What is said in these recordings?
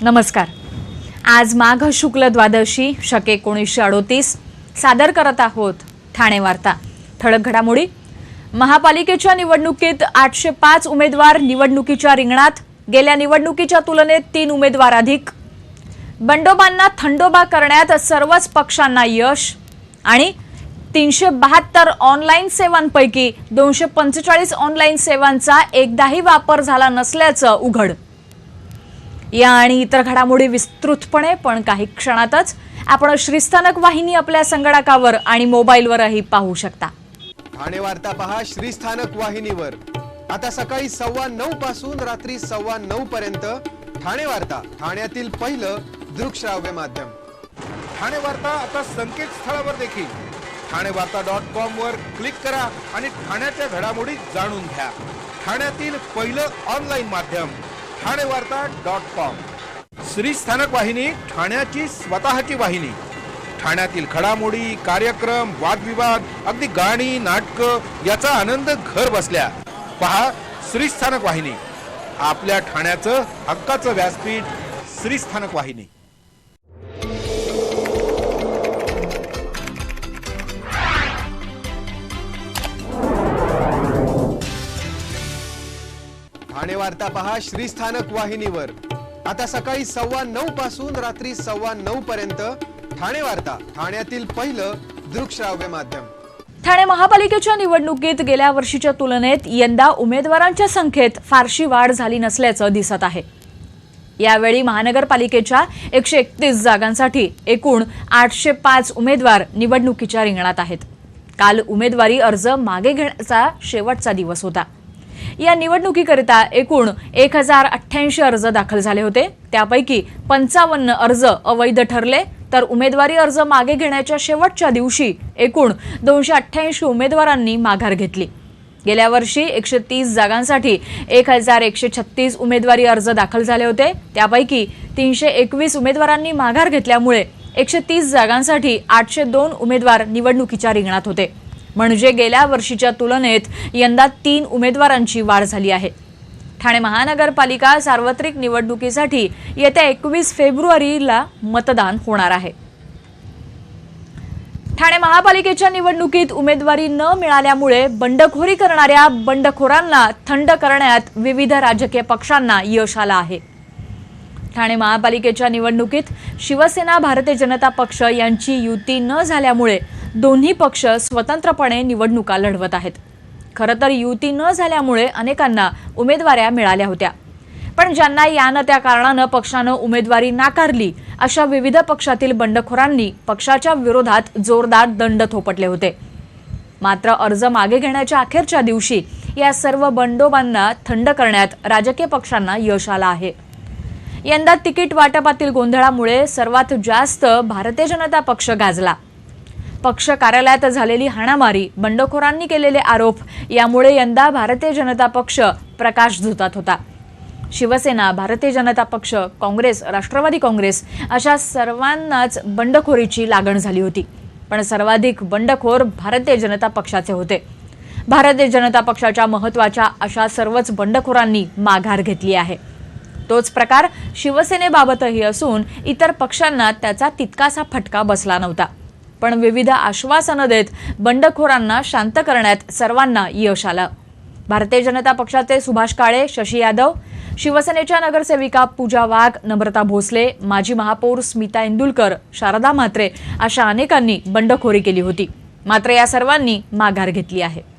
नमस्कार। आज माघ शुक्ल द्वादशी शके 1938 सादर करत आहोत ठाणे वार्ता। ठळक घडामोडी। महापालिकेच्या निवडणुकीत 805 उमेदवार निवडणुकीच्या रिंगणात। गेल्या निवडणुकीच्या तुलनेत 3 उमेदवार अधिक। बंडोबांना थंडोबा करण्यात सर्वच पक्षांना यश। आणि 372 ऑनलाईन सेवांपैकी 245 ऑनलाईन सेवांचा एकदाही वापर झाला नसल्याचं उघड। या आणि इतर घडामोडी विस्तृतपणे पण काही क्षणातच आपण श्रीस्थानक वाहिनी आपल्या संगणकावर आणि मोबाईलवरही पाहू शकता। ठाणे वार्ता पहा श्रीस्थानक वाहिनीवर। आता सकाळी 9:15 पासून रात्री 9:15 पर्यंत ठाणे वार्ता, ठाण्यातील पहिलं दृकश्राव्य माध्यम। ठाणे वार्ता आता संकेतस्थळावर देखील ठाणेवार्ता.com वर क्लिक करा आणि ठाण्याच्या घडामोडी जाणून घ्या। ठाण्यातील पहिलं ऑनलाईन माध्यम ठाणेवार्ता.com। श्रीस्थानक वाहिनी, ठाण्याची स्वतःची वाहिनी। ठाण्यातील घडामोडी, कार्यक्रम, वादविवाद, अगदी गाणी, नाटकं याचा आनंद घर बसल्या पहा श्रीस्थानक वाहिनी। आपल्या ठाण्याचं हक्काचं व्यासपीठ श्रीस्थानक वाहिनी। ठाणे वार्ता पहा श्रीस्थानक वाहिनीवर। आता सकाळी 9:15 पासून रात्री 9:15 पर्यंत ठाणे वार्ता, ठाण्यातील पहिलं दृकश्राव्य माध्यम। ठाणे महापालिकेच्या निवडणुकीत गेल्या वर्षीच्या तुलनेत यंदा उमेदवारांच्या संख्येत फारशी वाढ झाली नसल्याचं दिसत आहे। यावेळी महानगरपालिकेच्या 131 जागांसाठी एकूण 805 उमेदवार निवडणुकीच्या रिंगणात आहेत। काल उमेदवारी अर्ज मागे घेण्याचा शेवटचा दिवस होता। या निवडणुकीकरिता एकूण 1088 अर्ज दाखल झाले होते। त्यापैकी 55 अर्ज अवैध ठरले, तर उमेदवारी अर्ज मागे घेण्याच्या शेवटच्या दिवशी एकूण 288 उमेदवारांनी माघार घेतली। गेल्या वर्षी 130 जागांसाठी 1136 उमेदवारी अर्ज दाखल झाले होते। त्यापैकी 321 उमेदवारांनी माघार घेतल्यामुळे 130 जागांसाठी 802 उमेदवार निवडणुकीच्या रिंगणात होते। म्हणजे गेल्या वर्षीच्या तुलनेत यंदा 3 उमेदवारांची वाढ झाली आहे। ठाणे महानगरपालिका सार्वत्रिक निवडणुकीसाठी येत्या 21 फेब्रुवारीला मतदान होणार आहे। ठाणे महापालिकेच्या निवडणुकीत उमेदवारी न मिळाल्यामुळे बंडखोरी करणाऱ्या बंडखोरांना थंड करण्यात विविध राजकीय पक्षांना यश आलं आहे। ठाणे महापालिकेच्या निवडणुकीत शिवसेना, भारतीय जनता पक्ष यांची युती न झाल्यामुळे दोन्ही पक्ष स्वतंत्रपणे निवडणुका लढवत आहेत। खरं तर युती न झाल्यामुळे अनेकांना उमेदवाऱ्या मिळाल्या होत्या, पण ज्यांना या त्या कारणानं पक्षानं उमेदवारी नाकारली अशा विविध पक्षातील बंडखोरांनी पक्षाच्या विरोधात जोरदार दंड थोपटले होते। मात्र अर्ज मागे घेण्याच्या अखेरच्या दिवशी या सर्व बंडोबांना थंड करण्यात राजकीय पक्षांना यश आलं आहे। यंदा तिकीट वाटपातील गोंधळामुळे सर्वात जास्त भारतीय जनता पक्ष गाजला। पक्ष कार्यालयात झालेली हाणामारी, बंडखोरांनी केलेले आरोप यामुळे यंदा भारतीय जनता पक्ष प्रकाश झोतात होता। शिवसेना, भारतीय जनता पक्ष, काँग्रेस, राष्ट्रवादी काँग्रेस अशा सर्वांनाच बंडखोरीची लागण झाली होती, पण सर्वाधिक बंडखोर भारतीय जनता पक्षाचे होते। भारतीय जनता पक्षाच्या महत्त्वाच्या अशा सर्वच बंडखोरांनी माघार घेतली आहे। तोच प्रकार शिवसेनेबाबतही असून इतर पक्षांना त्याचा तितकासा फटका बसला नव्हता, पण विविध आश्वासनं देत बंडखोरांना शांत करण्यात सर्वांना यश आलं। भारतीय जनता पक्षाचे सुभाष काळे, शशी यादव, शिवसेनेच्या नगरसेविका पूजा वाघ, नम्रता भोसले, माजी महापौर स्मिता इंदुलकर, शारदा म्हात्रे अशा अनेकांनी बंडखोरी केली होती। मात्र या सर्वांनी माघार घेतली आहे।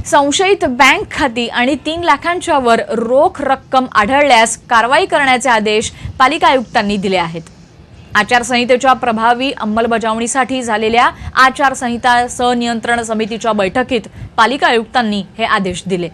संशयित बँक खाती आणि 3 लाखांच्या वर रोख रक्कम आढळल्यास कारवाई करण्याचे आदेश पालिका आयुक्तांनी दिले आहेत। आचारसंहितेच्या प्रभावी अंमलबजावणीसाठी झालेल्या आचारसंहिता संनियंत्रण समितीच्या बैठकीत पालिका आयुक्तांनी हे आदेश दिले।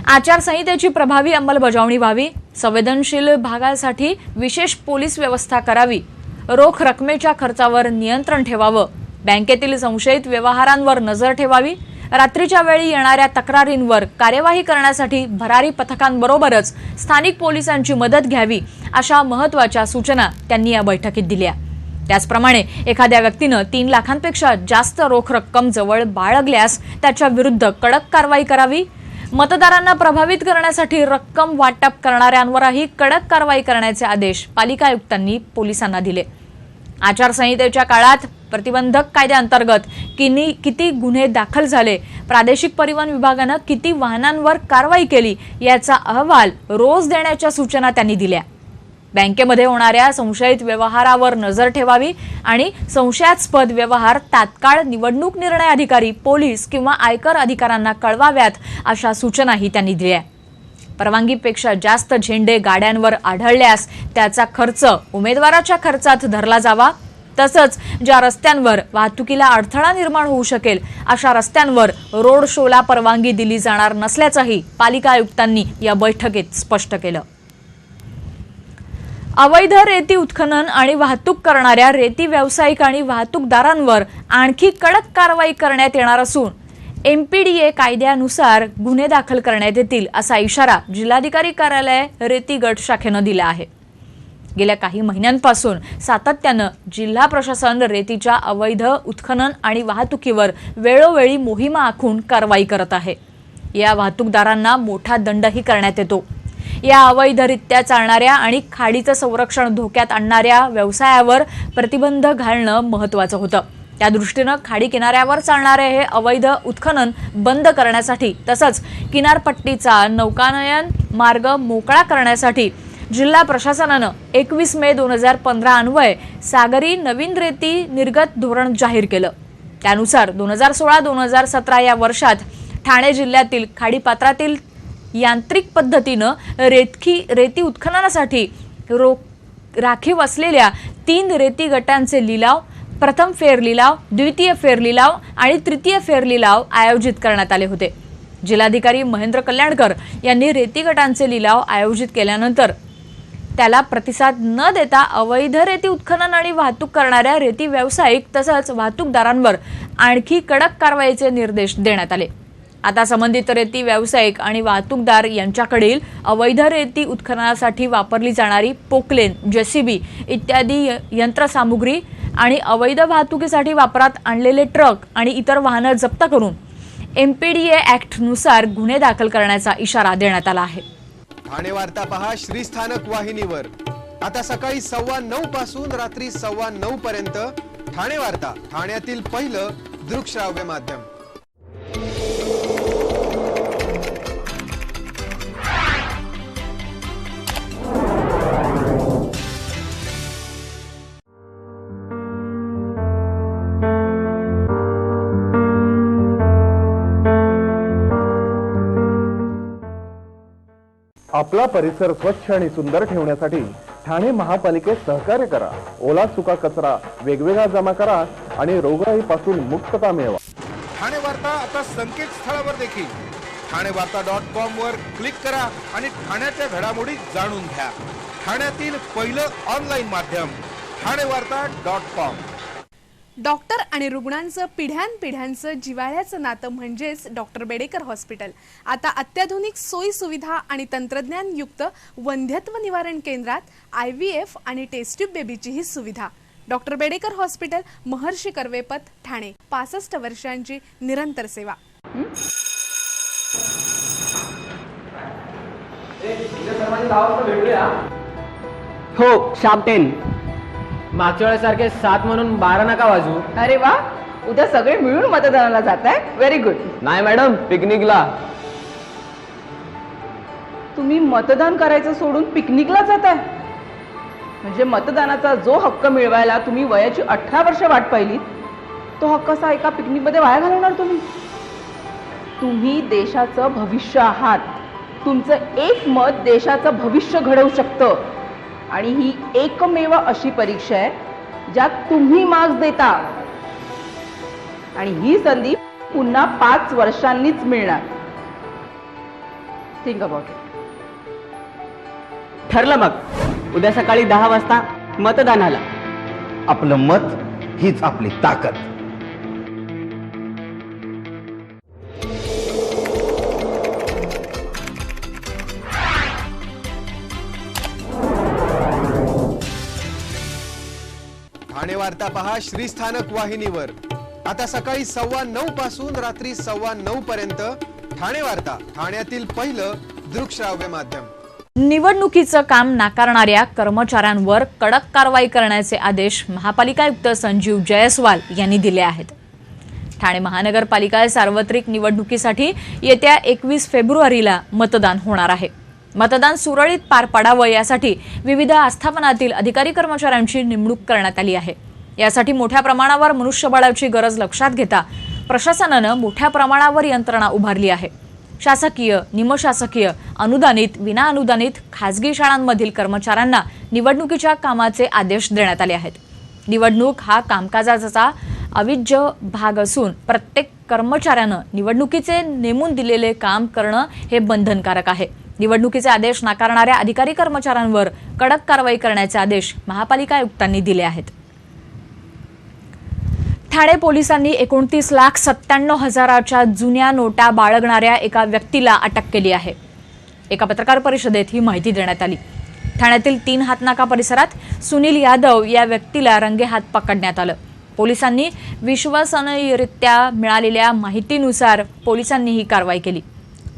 आचारसंहितेची प्रभावी अंमलबजावणी व्हावी, संवेदनशील भागासाठी विशेष पोलीस व्यवस्था करावी, रोख रकमेच्या खर्चावर नियंत्रण ठेवावं, बँकेतील संशयित व्यवहारांवर नजर ठेवावी, रात्रीच्या वेळी येणाऱ्या तक्रारींवर कार्यवाही करण्यासाठी भरारी पथकांबरोबरच स्थानिक पोलिसांची मदत घ्यावी अशा महत्त्वाच्या सूचना त्यांनी या बैठकीत दिल्या। त्याचप्रमाणे एखाद्या व्यक्तीनं 3 लाखांपेक्षा जास्त रोख रक्कम जवळ बाळगल्यास त्याच्या विरुद्ध कडक कारवाई करावी, मतदारांना प्रभावित करण्यासाठी रक्कम वाटप करणाऱ्यांवरही कडक कारवाई करण्याचे आदेश पालिका आयुक्तांनी पोलिसांना दिले। आचारसंहितेच्या काळात प्रतिबंधक कायद्याअंतर्गत किती गुन्हे दाखल झाले, प्रादेशिक परिवहन विभागाने किती वाहनांवर कारवाई केली याचा अहवाल रोज देण्याच्या सूचना त्यांनी दिल्या। बँकेमध्ये होणाऱ्या संशयित व्यवहारावर नजर ठेवावी आणि संशयास्पद व्यवहार तात्काळ निवडणूक निर्णय अधिकारी, पोलीस किंवा आयकर अधिकाऱ्यांना कळवाव्यात अशा सूचनाही त्यांनी दिल्या। परवानगीपेक्षा जास्त झेंडे गाड्यांवर आढळल्यास त्याचा खर्च उमेदवाराच्या खर्चात धरला जावा। तसंच ज्या रस्त्यांवर वाहतुकीला अडथळा निर्माण होऊ शकेल अशा रस्त्यांवर रोड शोला परवानगी दिली जाणार नसल्याचंही पालिका आयुक्तांनी या बैठकीत स्पष्ट केलं। अवैध रेती उत्खनन आणि वाहतूक करणाऱ्या रेती व्यावसायिक आणि वाहतूकदारांवर आणखी कडक कारवाई करण्यात येणार असून MPDA कायद्यानुसार गुन्हे दाखल करण्यात येतील असा इशारा जिल्हाधिकारी कार्यालय रेती गट शाखेनं दिला आहे। गेल्या काही महिन्यांपासून सातत्यानं जिल्हा प्रशासन रेतीच्या अवैध उत्खनन आणि वाहतुकीवर वेळोवेळी मोहिमा आखून कारवाई करत आहे। या वाहतूकदारांना मोठा दंडही करण्यात येतो। या अवैधरित्या चालणाऱ्या आणि खाडीचं संरक्षण धोक्यात आणणाऱ्या व्यवसायावर प्रतिबंध घालणं महत्त्वाचं होतं। त्या दृष्टीनं खाडी किनाऱ्यावर चालणारे हे अवैध उत्खनन बंद करण्यासाठी तसंच किनारपट्टीचा नौकानयन मार्ग मोकळा करण्यासाठी जिल्हा प्रशासनानं 21 मे 2015 अन्वये सागरी नवीन रेती निर्गत धोरण जाहीर केलं। त्यानुसार 2016-2017 या वर्षात ठाणे जिल्ह्यातील खाडीपात्रातील यांत्रिक पद्धतीनं रेती उत्खननासाठी राखीव असलेल्या 3 रेती गटांचे लिलाव, प्रथम फेर लिलाव, द्वितीय फेर लिलाव आणि तृतीय फेर लिलाव आयोजित करण्यात आले होते। जिल्हाधिकारी महेंद्र कल्याणकर यांनी रेती गटांचे लिलाव आयोजित केल्यानंतर त्याला प्रतिसाद न देता अवैध रेती उत्खनन आणि वाहतूक करणाऱ्या रेती व्यावसायिक तसंच वाहतूकदारांवर आणखी कडक कारवाईचे निर्देश देण्यात आले। आता संबंधित रेती व्यावसायिक आणि वाहतूकदार यांच्याकडील अवैध रेती उत्खननासाठी वापरली जाणारी पोकलेन, JCB इत्यादी यंत्रसामुग्री आणि अवैध वाहतुकीसाठी वापरात आणलेले ट्रक आणि इतर वाहनं जप्त करून MPDA ॲक्टनुसार गुन्हे दाखल करण्याचा इशारा देण्यात आला आहे। ठाणे वार्ता पहा श्रीस्थानक वाहिनीवर आता सकाळी 9:15 पासून रात्री 9:15 पर्यंत ठाणे वार्ता, ठाण्यातील पहिलं दृकश्राव्य माध्यम। आपला परिसर स्वच्छ आणि सुंदर ठेवण्यासाठी ठाणे महापालिकेत सहकार्य करा। ओला सुका कचरा वेगवेगळा जमा करा आणि रोगराईपासून मुक्तता मिळवा। ठाणे वार्ता आता संकेतस्थळावर देखील ठाणेवार्ता.com वर क्लिक करा आणि ठाण्याच्या घडामोडी जाणून घ्या। ठाण्यातील पहिलं ऑनलाईन माध्यम ठाणेवार्ता.com। डॉक्टर आणि रुग्णांचं पिढ्यानपिढ्यांचं जिव्हाळ्याचं नातं म्हणजेच डॉक्टर बेडेकर हॉस्पिटल आता अत्याधुनिक सोयी सुविधा आणि तंत्रज्ञानयुक्त वंध्यत्व निवारण केंद्रात IVF आणि टेस्ट ट्यूब बेबीची ही सुविधा। डॉक्टर बेडेकर हॉस्पिटल, महर्षी कर्वेपथ, ठाणे। 65 वर्षांची निरंतर सेवा। हो, शार्प 10 मागच्या वेळेसारखे 7 म्हणून 12 नका वाजू। अरे वा, उद्या सगळे मिळून मतदानाला जात आहे। Very good. नाही मॅडम, पिकनिकला। तुम्ही मतदान करायचं सोडून पिकनिकला जाताय? म्हणजे मतदानाचा जो हक्क मिळवायला तुम्ही वयाची 18 वर्ष वाट पाहिली, तो हक्क असा एका पिकनिकमध्ये वाया घालवणार तुम्ही? तुम्ही देशाचं भविष्य आहात। तुमचं एक मत देशाचं भविष्य घडवू शकतं आणि ही एकमेव अशी परीक्षा आहे ज्यात तुम्ही मार्क्स देता आणि ही संधी पुन्हा 5 वर्षांनीच मिळणार। Think about it. ठरलं मग, उद्या सकाळी 10 वाजता मतदानाला। आपलं मत हीच आपली ताकद। ठाणे वार्ता पहा श्रीस्थानक वाहिनीवर आता सकाळी 9:15 पासून रात्री 9:15 पर्यंत ठाणे वार्ता, ठाण्यातील पहिलं दृकश्राव्य माध्यम. निवडणुकीचं काम नाकारणाऱ्या कर्मचाऱ्यांवर कडक कारवाई करण्याचे आदेश महापालिका आयुक्त संजीव जयस्वाल यांनी दिले आहेत. ठाणे महानगरपालिका सार्वत्रिक निवडणुकीसाठी येत्या 21 फेब्रुवारीला मतदान होणार आहे. मतदान सुरळीत पार पाडावं यासाठी विविध आस्थापनातील अधिकारी कर्मचाऱ्यांची नेमणूक करण्यात आली आहे. यासाठी मोठ्या प्रमाणावर मनुष्यबळाची गरज लक्षात घेता प्रशासनानं मोठ्या प्रमाणावर यंत्रणा उभारली आहे. शासकीय, निमशासकीय, अनुदानित, विनाअनुदानित, खासगी शाळांमधील कर्मचाऱ्यांना निवडणुकीच्या कामाचे आदेश देण्यात आले आहेत. निवडणूक हा कामकाजाचा अविभाज्य भाग असून प्रत्येक कर्मचाऱ्यानं निवडणुकीचे नेमून दिलेले काम करणं हे बंधनकारक आहे. निवडणुकीचे आदेश नाकारणाऱ्या अधिकारी कर्मचाऱ्यांवर कडक कारवाई करण्याचे आदेश महापालिका आयुक्तांनी दिले आहेत. ठाणे पोलिसांनी 29,97,000च्या जुन्या नोटा बाळगणाऱ्या एका व्यक्तीला अटक केली आहे. एका पत्रकार परिषदेत ही माहिती देण्यात आली. ठाण्यातील 3 हातनाका परिसरात सुनील यादव या व्यक्तीला रंगेहात पकडण्यात आलं. पोलिसांनी विश्वसनीयरित्या मिळालेल्या माहितीनुसार पोलिसांनी ही कारवाई केली.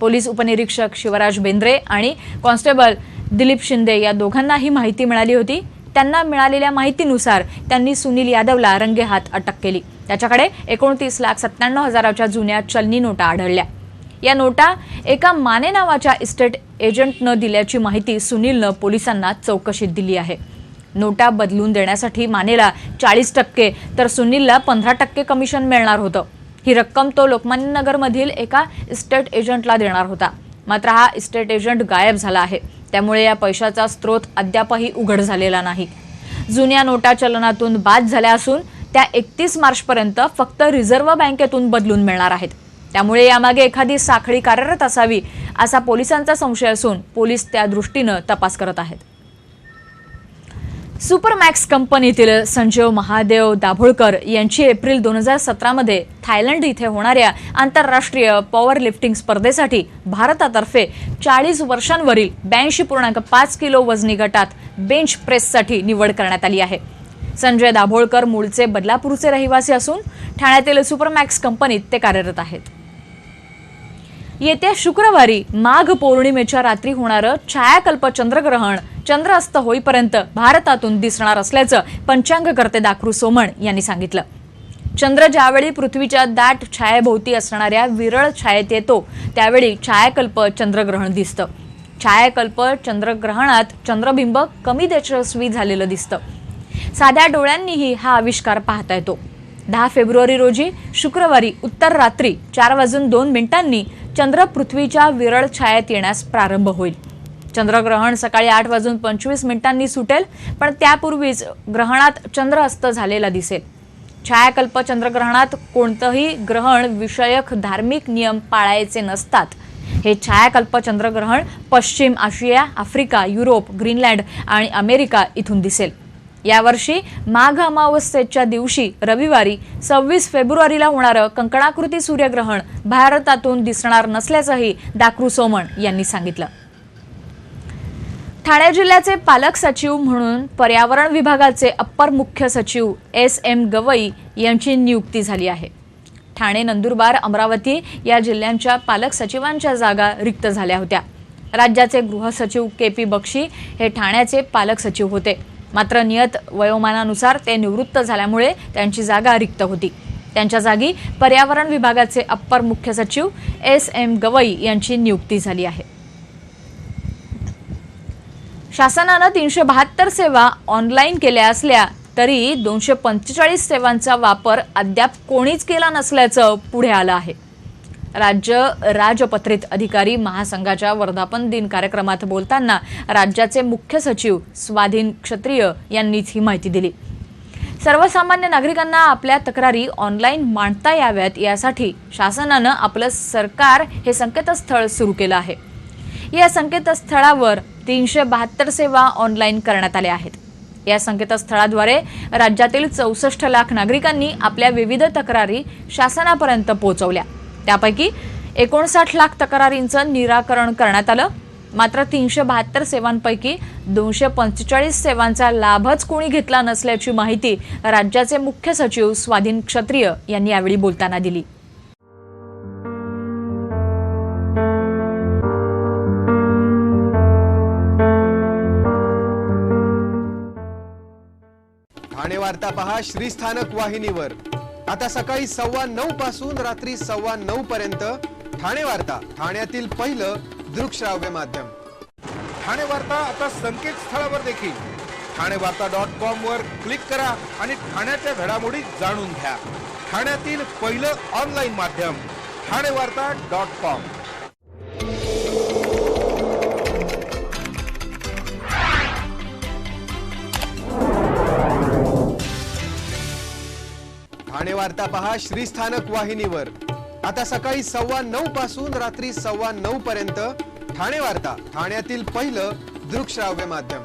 पोलीस उपनिरीक्षक शिवराज बेंद्रे आणि कॉन्स्टेबल दिलीप शिंदे या दोघांना ही माहिती मिळाली होती. त्यांना मिळालेल्या माहितीनुसार त्यांनी सुनील यादवला रंगेहात अटक केली. त्याच्याकडे 29,97,000च्या जुन्या चलनी नोटा आढळल्या. या नोटा एका माने नावाच्या इस्टेट एजंटनं दिल्याची माहिती सुनीलनं पोलिसांना चौकशीत दिली आहे. नोटा बदलून देण्यासाठी मानेला 40% तर सुनीलला 15% कमिशन मिळणार होतं. ही रक्कम तो लोकमान्य नगरमधील एका इस्टेट एजंटला देणार होता. मात्र हा इस्टेट एजंट गायब झाला आहे. त्यामुळे या पैशाचा स्रोत अद्यापही उघड झालेला नाही. जुन्या नोटा चलनातून बाद झाल्या असून त्या 31 मार्चपर्यंत फक्त रिझर्व्ह बँकेतून बदलून मिळणार आहेत. त्यामुळे यामागे एखादी साखळी कार्यरत असावी असा पोलिसांचा संशय असून पोलीस त्या दृष्टीनं तपास करत आहेत. सुपरमॅक्स कंपनीतील संजीव महादेव दाभोळकर यांची एप्रिल 2017 मध्ये थायलंड इथे होणाऱ्या आंतरराष्ट्रीय पॉवर लिफ्टिंग स्पर्धेसाठी भारतातर्फे 40 वर्षांवरील 82.5 किलो वजनी गटात बेंच प्रेससाठी निवड करण्यात आली आहे. संजय दाभोळकर मूळचे बदलापूरचे रहिवासी असून ठाण्यातील सुपरमॅक्स कंपनीत ते कार्यरत आहेत. येत्या शुक्रवारी माघ पौर्णिमेच्या रात्री होणारं छायाकल्प चंद्रग्रहण चंद्र अस्त होईपर्यंत भारतातून दिसणार असल्याचं पंचांगकर्ते दाखरू सोमण यांनी सांगितलं. चंद्र ज्यावेळी पृथ्वीच्या दाट छायेभोवती असणाऱ्या विरळ छायेत येतो त्यावेळी छायाकल्प चंद्रग्रहण दिसतं. छायाकल्प चंद्रग्रहणात चंद्रबिंब कमी यशस्वी झालेलं दिसतं. साध्या डोळ्यांनीही हा आविष्कार पाहता येतो. 10 फेब्रुवारी रोजी शुक्रवारी उत्तर रात्री 4:02 चंद्र पृथ्वीच्या विरळ छायेत येण्यास प्रारंभ होईल. चंद्रग्रहण सकाळी 8:25 सुटेल, पण त्यापूर्वीच ग्रहणात चंद्र अस्त झालेला दिसेल. छायाकल्प चंद्रग्रहणात कोणतंही ग्रहण विषयक धार्मिक नियम पाळायचे नसतात. हे छायाकल्प चंद्रग्रहण पश्चिम आशिया, आफ्रिका, युरोप, ग्रीनलँड आणि अमेरिका इथून दिसेल. यावर्षी माघ अमावस्येच्या दिवशी रविवारी 26 फेब्रुवारीला होणारं कंकणाकृती सूर्यग्रहण भारतातून दिसणार नसल्याचंही दाखरू सोमण यांनी सांगितलं. ठाणे जिल्ह्याचे पालक सचिव म्हणून पर्यावरण विभागाचे अप्पर मुख्य सचिव SM गवई यांची नियुक्ती झाली आहे. ठाणे, नंदुरबार, अमरावती या जिल्ह्यांच्या पालक सचिवांच्या जागा रिक्त झाल्या होत्या. राज्याचे गृहसचिव KP बक्षी हे ठाण्याचे पालक सचिव होते. मात्र नियत वयोमानानुसार ते निवृत्त झाल्यामुळे त्यांची जागा रिक्त होती. त्यांच्या जागी पर्यावरण विभागाचे अप्पर मुख्य सचिव SM गवई यांची नियुक्ती झाली आहे. शासनानं 372 सेवा ऑनलाईन केल्या असल्या तरी 245 सेवांचा वापर अद्याप कोणीच केला नसल्याचं पुढे आलं आहे. राज्य राजपत्रित अधिकारी महासंघाच्या वर्धापन दिन कार्यक्रमात बोलताना राज्याचे मुख्य सचिव स्वाधीन क्षत्रिय यांनीच ही माहिती दिली. सर्वसामान्य नागरिकांना आपल्या तक्रारी ऑनलाईन मांडता याव्यात यासाठी शासनानं आपलं सरकार हे संकेतस्थळ सुरू केलं आहे. या संकेतस्थळावर 372 सेवा ऑनलाईन करण्यात आल्या आहेत. या संकेतस्थळाद्वारे राज्यातील 64 लाख नागरिकांनी आपल्या विविध तक्रारी शासनापर्यंत पोहोचवल्या. त्यापैकी 59 लाख तक्रारींचं निराकरण करण्यात आलं. मात्र 372 सेवांपैकी 245 सेवांचा लाभच कोणी घेतला नसल्याची माहिती राज्याचे मुख्य सचिव स्वाधीन क्षत्रिय यांनी यावेळी बोलताना दिली. ठाणे वार्ता पहा श्रीस्थानक वाहिनीवर आता सकाळी 9:15 पासून रात्री 9:15 पर्यंत ठाणे वार्ता, ठाण्यातील पहिलं दृकश्राव्य माध्यम. ठाणे वार्ता आता संकेतस्थळावर देखील ठाणेवार्ता.com वर क्लिक करा आणि ठाण्याच्या घडामोडी जाणून घ्या. ठाण्यातील पहिलं ऑनलाईन माध्यम ठाणेवार्ता.com. ठाणे वार्ता पहा श्रीस्थानक वाहिनीवर आता सकाळी 9:15 पासून रात्री 9:15 पर्यंत ठाणे वार्ता, ठाण्यातील पहिलं दृकश्राव्य माध्यम.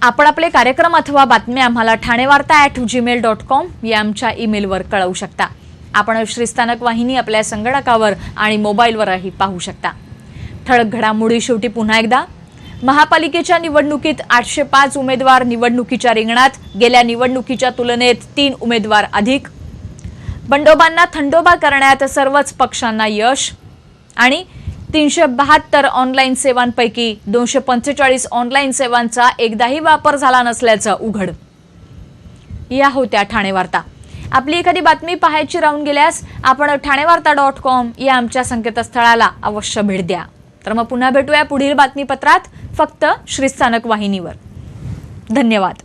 आपण आपले कार्यक्रम अथवा बातम्या आम्हाला ठाणेवार्ता@gmail.com या आमच्या ईमेलवर कळवू शकता. आपण श्रीस्थानक वाहिनी आपल्या संगणकावर आणि मोबाईलवरही पाहू शकता. ठळक घडामोडी शेवटी पुन्हा एकदा. महापालिकेच्या निवडणुकीत 805 उमेदवार निवडणुकीच्या रिंगणात. गेल्या निवडणुकीच्या तुलनेत 3 उमेदवार अधिक. बंडोबांना थंडोबा करण्यात सर्वच पक्षांना यश. आणि 372 ऑनलाईन सेवांपैकी 245 ऑनलाईन सेवांचा एकदाही वापर झाला नसल्याचं उघड. या होत्या ठाणे वार्ता. आपली एखादी बातमी पाहायची राहून गेल्यास आपण ठाणेवार्ता.com या आमच्या संकेतस्थळाला अवश्य भेट द्या. तर मग पुन्हा भेटूया पुढील बातमीपत्रात, फक्त श्रीस्थानक वाहिनीवर. धन्यवाद.